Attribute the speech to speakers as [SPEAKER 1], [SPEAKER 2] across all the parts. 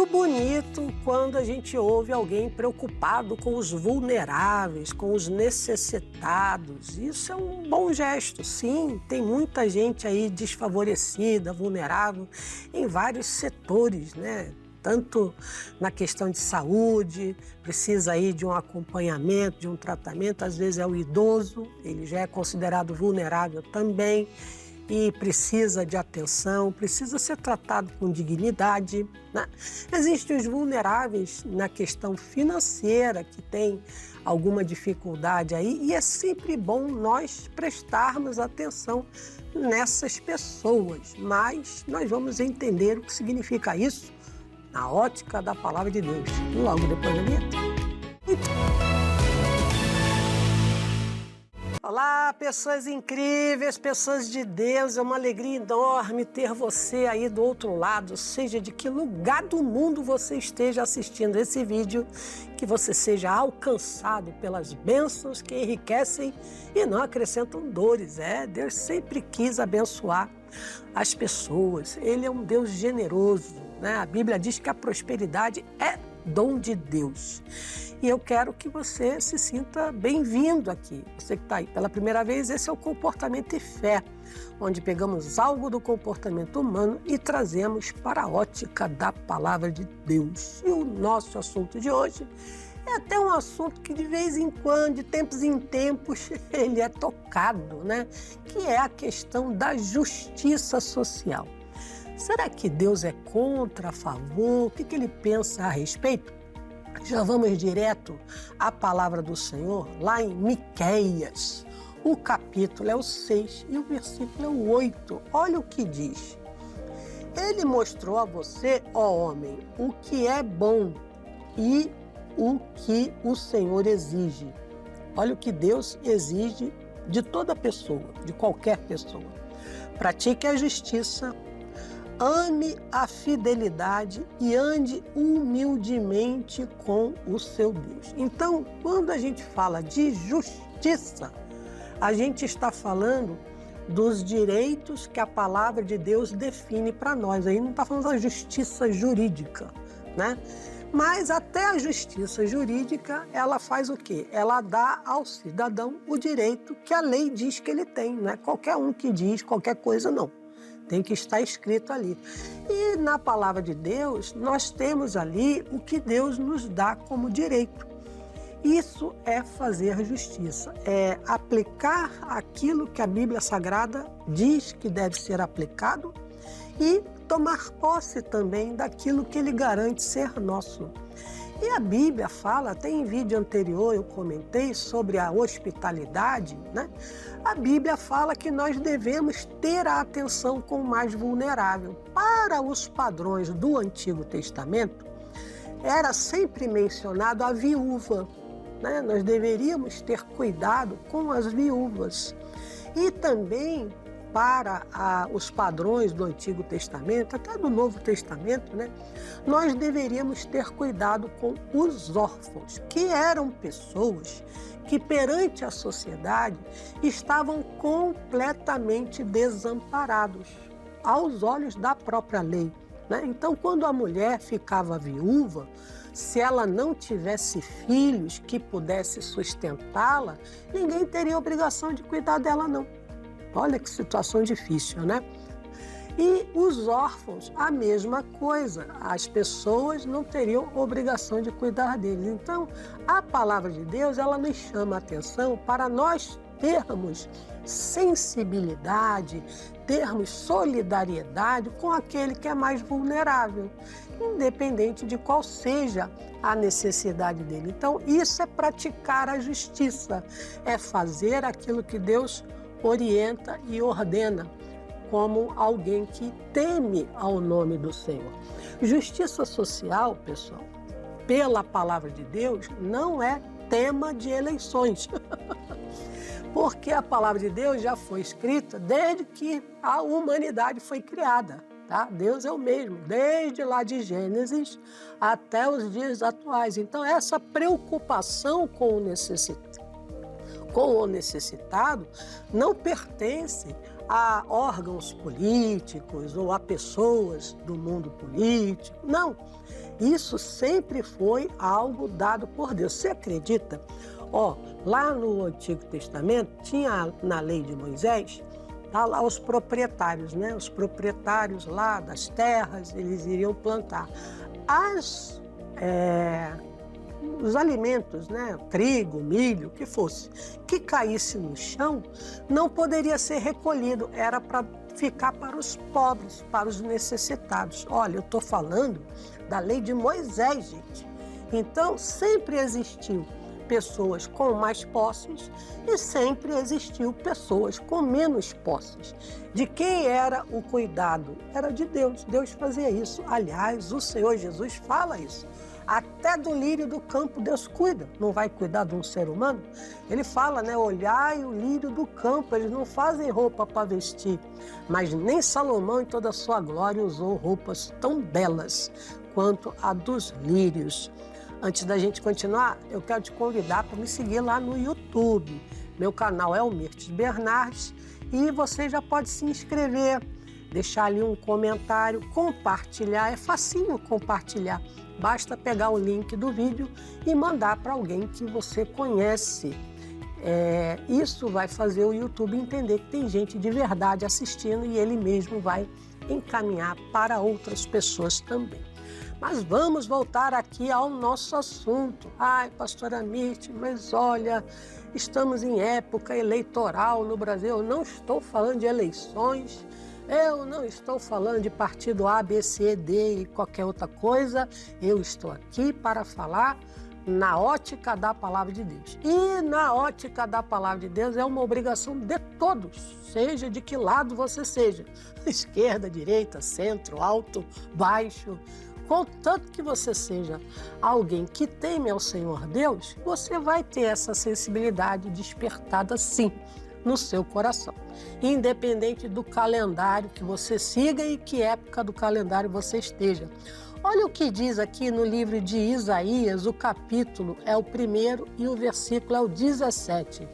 [SPEAKER 1] muito bonito quando a gente ouve alguém preocupado com os vulneráveis, com os necessitados. Isso é um bom gesto, sim. Tem muita gente aí desfavorecida, vulnerável, em vários setores, né? Tanto na questão de saúde, precisa aí de um acompanhamento, de um tratamento. Às vezes é o idoso, ele já é considerado vulnerável também e precisa de atenção, precisa ser tratado com dignidade, né? Existem os vulneráveis na questão financeira, que tem alguma dificuldade aí, e é sempre bom nós prestarmos atenção nessas pessoas, mas nós vamos entender o que significa isso na ótica da Palavra de Deus, logo depois da vinheta. Olá, pessoas incríveis, pessoas de Deus, é uma alegria enorme ter você aí do outro lado, seja de que lugar do mundo você esteja assistindo esse vídeo, que você seja alcançado pelas bênçãos que enriquecem e não acrescentam dores. Deus sempre quis abençoar as pessoas, Ele é um Deus generoso, né? A Bíblia diz que a prosperidade é dom de Deus. E eu quero que você se sinta bem-vindo aqui. Você que está aí pela primeira vez, esse é o Comportamento e Fé, onde pegamos algo do comportamento humano e trazemos para a ótica da Palavra de Deus. E o nosso assunto de hoje é até um assunto que de vez em quando, de tempos em tempos, ele é tocado, né? Que é a questão da justiça social. Será que Deus é contra, a favor? O que ele pensa a respeito? Já vamos direto à palavra do Senhor, lá em Miqueias. O capítulo é o 6 e o versículo é o 8. Olha o que diz. Ele mostrou a você, ó homem, o que é bom e o que o Senhor exige. Olha o que Deus exige de toda pessoa, de qualquer pessoa. Pratique a justiça, ame a fidelidade e ande humildemente com o seu Deus. Então, quando a gente fala de justiça, a gente está falando dos direitos que a palavra de Deus define para nós. Aí não está falando da justiça jurídica, né? Mas até a justiça jurídica, ela faz o quê? Ela dá ao cidadão o direito que a lei diz que ele tem. Não é qualquer um que diz qualquer coisa, não. Tem que estar escrito ali. E na palavra de Deus, nós temos ali o que Deus nos dá como direito. Isso é fazer justiça, é aplicar aquilo que a Bíblia Sagrada diz que deve ser aplicado e tomar posse também daquilo que Ele garante ser nosso. E a Bíblia fala, até em vídeo anterior eu comentei sobre a hospitalidade, né? A Bíblia fala que nós devemos ter a atenção com o mais vulnerável. Para os padrões do Antigo Testamento, era sempre mencionado a viúva, né? Nós deveríamos ter cuidado com as viúvas. E também para os padrões do Antigo Testamento, até do Novo Testamento, né? Nós deveríamos ter cuidado com os órfãos, que eram pessoas que perante a sociedade estavam completamente desamparados aos olhos da própria lei, né? Então, quando a mulher ficava viúva, se ela não tivesse filhos que pudesse sustentá-la, ninguém teria obrigação de cuidar dela, não. Olha que situação difícil, né? E os órfãos, a mesma coisa. As pessoas não teriam obrigação de cuidar deles. Então, a palavra de Deus, ela nos chama a atenção para nós termos sensibilidade, termos solidariedade com aquele que é mais vulnerável, independente de qual seja a necessidade dele. Então, isso é praticar a justiça, é fazer aquilo que Deus orienta e ordena, como alguém que teme ao nome do Senhor. Justiça social, pessoal, pela palavra de Deus, não é tema de eleições. Porque a palavra de Deus já foi escrita desde que a humanidade foi criada. Tá? Deus é o mesmo, desde lá de Gênesis até os dias atuais. Então, essa preocupação com o necessitado não pertence a órgãos políticos ou a pessoas do mundo político. Não, Isso sempre foi algo dado por Deus. Você acredita? Lá no Antigo Testamento, tinha na lei de Moisés, tá lá os proprietários, né? Os proprietários lá das terras, eles iriam plantar. Os alimentos, né? Trigo, milho, o que fosse, que caísse no chão, não poderia ser recolhido, era para ficar para os pobres, para os necessitados. Olha, eu estou falando da lei de Moisés, gente. Então, sempre existiu pessoas com mais posses e sempre existiu pessoas com menos posses. De quem era o cuidado? Era de Deus. Deus fazia isso. Aliás, o Senhor Jesus fala isso. Até do lírio do campo Deus cuida. Não vai cuidar de um ser humano? Ele fala, né? Olhai o lírio do campo. Eles não fazem roupa para vestir. Mas nem Salomão, em toda a sua glória, usou roupas tão belas quanto a dos lírios. Antes da gente continuar, eu quero te convidar para me seguir lá no YouTube. Meu canal é o Mirtes Bernardes e você já pode se inscrever, deixar ali um comentário, compartilhar. É facinho compartilhar. Basta pegar o link do vídeo e mandar para alguém que você conhece. Isso vai fazer o YouTube entender que tem gente de verdade assistindo e ele mesmo vai encaminhar para outras pessoas também. Mas vamos voltar aqui ao nosso assunto. Ai, pastora Mirtes, mas olha, estamos em época eleitoral no Brasil. Eu não estou falando de eleições, eu não estou falando de partido A, B, C, D e qualquer outra coisa. Eu estou aqui para falar na ótica da palavra de Deus. E na ótica da palavra de Deus é uma obrigação de todos, seja de que lado você seja. Esquerda, direita, centro, alto, baixo. Contanto que você seja alguém que teme ao Senhor Deus, você vai ter essa sensibilidade despertada sim no seu coração. Independente do calendário que você siga e que época do calendário você esteja. Olha o que diz aqui no livro de Isaías, o capítulo é o 1º e o versículo é o 17.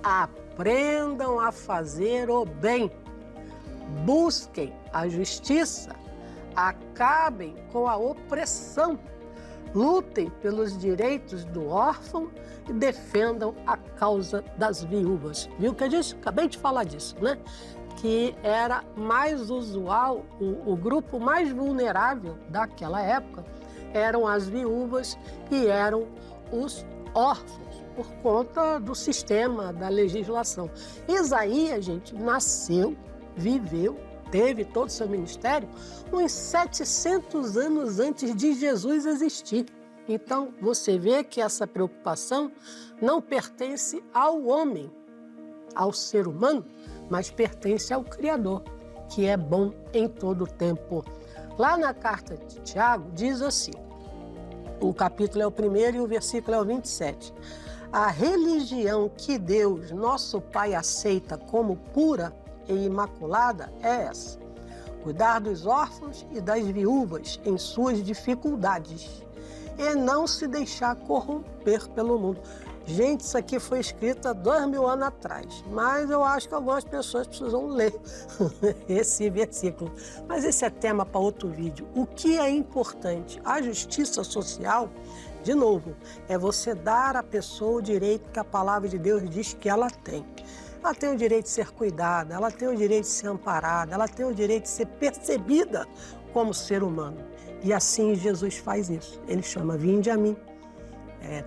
[SPEAKER 1] Aprendam a fazer o bem, busquem a justiça, acabem com a opressão, lutem pelos direitos do órfão e defendam a causa das viúvas. Viu o que eu disse? Acabei de falar disso, né? Que era mais usual, o grupo mais vulnerável daquela época eram as viúvas e eram os órfãos, por conta do sistema, da legislação. Isaías, gente, nasceu, viveu, teve todo o seu ministério uns 700 anos antes de Jesus existir. Então, você vê que essa preocupação não pertence ao homem, ao ser humano, mas pertence ao Criador, que é bom em todo o tempo. Lá na carta de Tiago, diz assim, o capítulo é o 1º e o versículo é o 27. A religião que Deus, nosso Pai, aceita como pura e imaculada é essa: cuidar dos órfãos e das viúvas em suas dificuldades e não se deixar corromper pelo mundo. Gente, isso aqui foi escrito há 2000 anos atrás, mas eu acho que algumas pessoas precisam ler esse versículo. Mas esse é tema para outro vídeo. O que é importante? A justiça social, de novo, é você dar à pessoa o direito que a palavra de Deus diz que ela tem. Ela tem o direito de ser cuidada, ela tem o direito de ser amparada, ela tem o direito de ser percebida como ser humano. E assim Jesus faz isso. Ele chama: vinde a mim,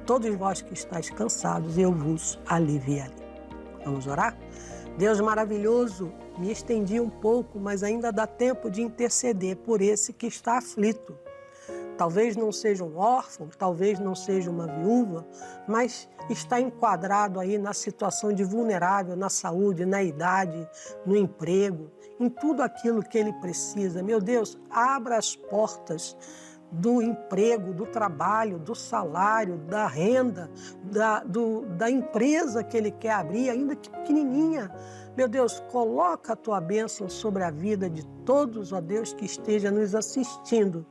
[SPEAKER 1] todos vós que estáis cansados, eu vos aliviarei. Vamos orar? Deus maravilhoso, me estendi um pouco, mas ainda dá tempo de interceder por esse que está aflito. Talvez não seja um órfão, talvez não seja uma viúva, mas está enquadrado aí na situação de vulnerável, na saúde, na idade, no emprego, em tudo aquilo que ele precisa. Meu Deus, abra as portas do emprego, do trabalho, do salário, da renda, da empresa que ele quer abrir, ainda que pequenininha. Meu Deus, coloca a tua bênção sobre a vida de todos, ó Deus, que esteja nos assistindo,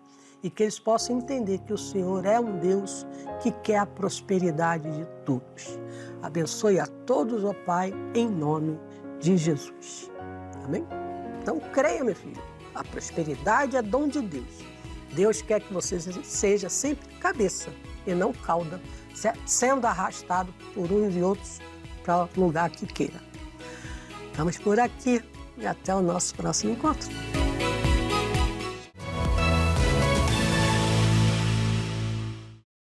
[SPEAKER 1] e que eles possam entender que o Senhor é um Deus que quer a prosperidade de todos. Abençoe a todos, ó Pai, em nome de Jesus. Amém? Então creia, meu filho, a prosperidade é dom de Deus. Deus quer que você seja sempre cabeça e não cauda, sendo arrastado por uns e outros para o lugar que queira. Estamos por aqui e até o nosso próximo encontro.